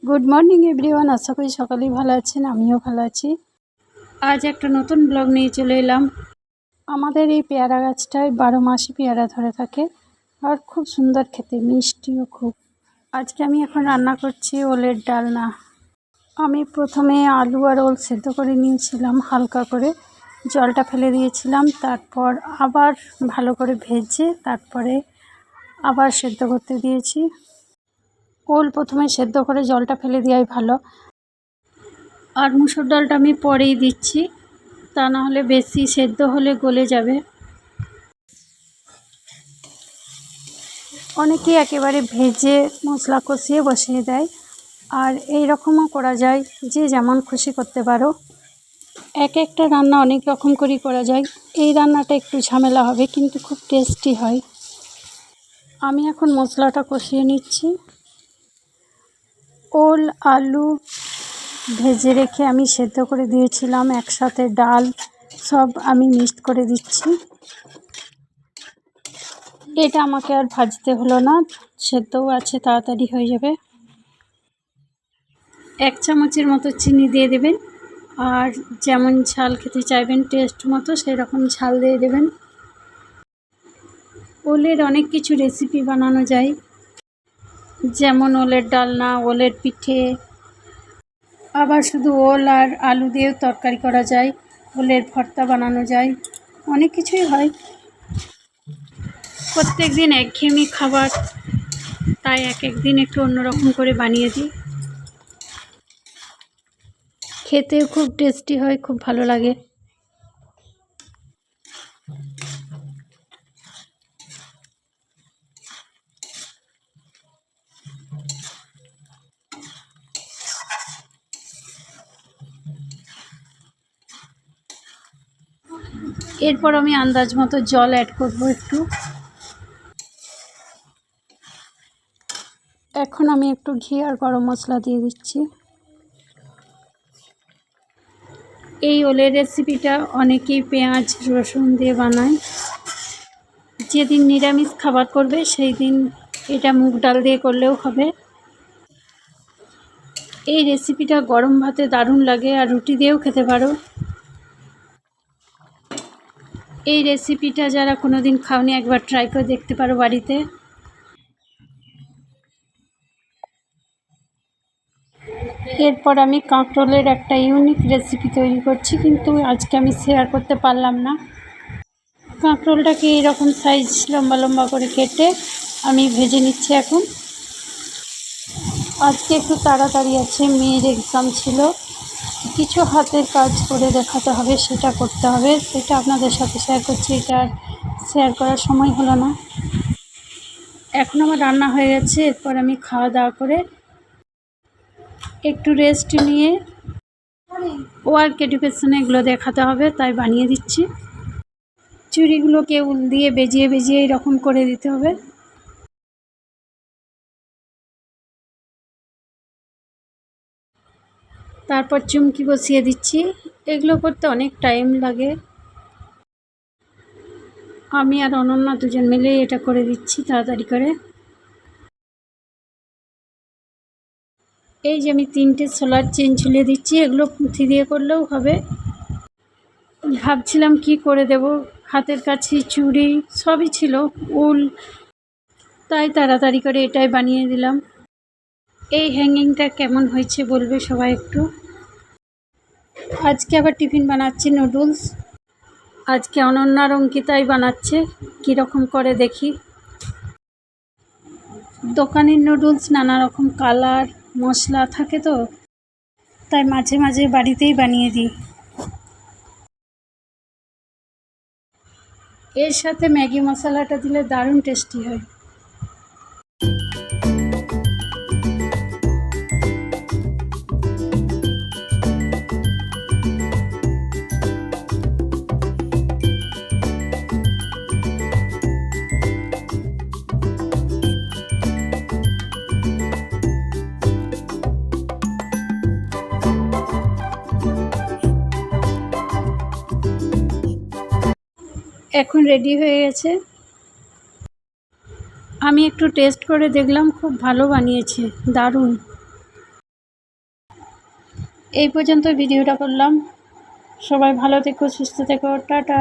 Good morning everyone, আশা করি সকলেই ভালো আছেন, আমিও ভালো আছি। আজ একটা নতুন ব্লগ নিয়ে চলে এলাম। আমাদের এই পেয়ারা গাছটায় 12 মাসই পেয়ারা ধরে থাকে আর খুব সুন্দর খেতে, মিষ্টিও খুব। আজকে আমি এখন রান্না করছি ওলের ডালনা। আমি প্রথমে আলু আর ওল সেদ্ধ করে নিয়েছিলাম, হালকা করে জলটা ফেলে দিয়েছিলাম, তারপর আবার ভালো করে ভেজে তারপরে আবার সেদ্ধ করতে দিয়েছি। ওল প্রথমে সেদ্ধ করে জলটা ফেলে দেওয়াই ভালো, আর মুসুর ডালটা আমি পরেই দিচ্ছি, তা না হলে বেশি সেদ্ধ হলে গলে যাবে। অনেকেই একেবারে ভেজে মশলা কষিয়ে বসিয়ে দেয়, আর এই রকমও করা যায়, যে যেমন খুশি করতে পারো। এক একটা রান্না অনেক রকম করেই করা যায়। এই রান্নাটা একটু ঝামেলা হবে কিন্তু খুব টেস্টি হয়। আমি এখন মশলাটা কষিয়ে নিচ্ছি। ওল আলু ভেজে রেখে আমি সেদ্ধ করে দিয়েছিলাম, একসাথে ডাল সব আমি মিক্সড করে দিচ্ছি। এটা আমাকে আর ভাজতে হলো না, সেদ্ধও আছে, তাড়াতাড়ি হয়ে যাবে। 1 চামচের মতো চিনি দিয়ে দেবেন, আর যেমন ঝাল খেতে চাইবেন টেস্ট মতো সেই রকম ঝাল দিয়ে দেবেন। ওলের অনেক কিছু রেসিপি বানানো যায়, যেমন ওলের ডালনা, ওলের পিঠে, আবার শুধু ওল আর আলু দিয়েও তরকারি করা যায়, ওলের ভর্তা বানানো যায়, অনেক কিছুই হয়। প্রত্যেক দিন একঘেয়েমি খাবার, তাই এক দিন একটু অন্যরকম করে বানিয়ে দিই। খেতেও খুব টেস্টি হয়, খুব ভালো লাগে। এরপর আমি আন্দাজ মতো জল অ্যাড করব একটু। এখন আমি একটু ঘি আর গরম মশলা দিয়ে দিচ্ছি। এই ওলের রেসিপিটা অনেকেই পেঁয়াজ রসুন দিয়ে বানায়। যেদিন নিরামিষ খাবার করবে সেই দিন এটা মুগ ডাল দিয়ে করলেও হবে। এই রেসিপিটা গরম ভাতে দারুণ লাগে, আর রুটি দিয়েও খেতে পারো। এই রেসিপিটা যারা কোনো দিন খাওনি একবার ট্রাই করে দেখতে পারো বাড়িতে। এরপর আমি কাঁকরোলের একটা ইউনিক রেসিপি তৈরি করছি, কিন্তু আজকে আমি শেয়ার করতে পারলাম না। কাঁকরোলটাকে এইরকম সাইজ লম্বা লম্বা করে কেটে আমি ভেজে নিচ্ছি এখন। আজকে একটু তাড়াতাড়ি আছে, মেয়ের এক্সাম ছিল, কিছু হাতের কাজ করে দেখাতে হবে, সেটা করতে হবে, সেটা আপনাদের সাথে শেয়ার করছি। এটা আর শেয়ার করার সময় হলো না। এখন আমার রান্না হয়ে গেছে, এরপর আমি খাওয়া দাওয়া করে একটু রেস্ট নিয়ে ওয়ার্ক এডুকেশনে এগুলো দেখাতে হবে, তাই বানিয়ে দিচ্ছি। চুড়িগুলোকে উল দিয়ে বেজিয়ে বেজিয়ে এরকম করে দিতে হবে। তারপর চুমকি বসিয়ে দিচ্ছি। এগুলো করতে অনেক টাইম লাগে। আমি আর অনন্যা দুজন মিলেই এটা করে দিচ্ছি তাড়াতাড়ি করে। এই যে আমি 3টে সোলার চেন ঝুলিয়ে দিচ্ছি, এগুলো পুঁথি দিয়ে করলেও হবে। ভাবছিলাম কি করে দেব, হাতের কাছে চুড়ি সবই ছিল, উল, তাই তাড়াতাড়ি করে এটাই বানিয়ে দিলাম। এই হ্যাঙ্গিংটা কেমন হয়েছে বলবে সবাই একটু। আজকে আবার টিফিন বানাচ্ছি নুডলস। আজকে অনন্যার অঙ্কিতাই বানাচ্ছে, কীরকম করে দেখি। দোকানের নুডলস নানা রকম কালার মশলা থাকে, তো তাই মাঝে মাঝে বাড়িতেই বানিয়ে দিই। এর সাথে ম্যাগি মশলাটা দিলে দারুণ টেস্টি হয়। এখন রেডি হয়ে গেছে। আমি একটু টেস্ট করে দেখলাম, খুব ভালো বানিয়েছে, দারুণ। এই পর্যন্ত ভিডিওটা করলাম। সবাই ভালো থেকো, সুস্থ থেকো, টাটা।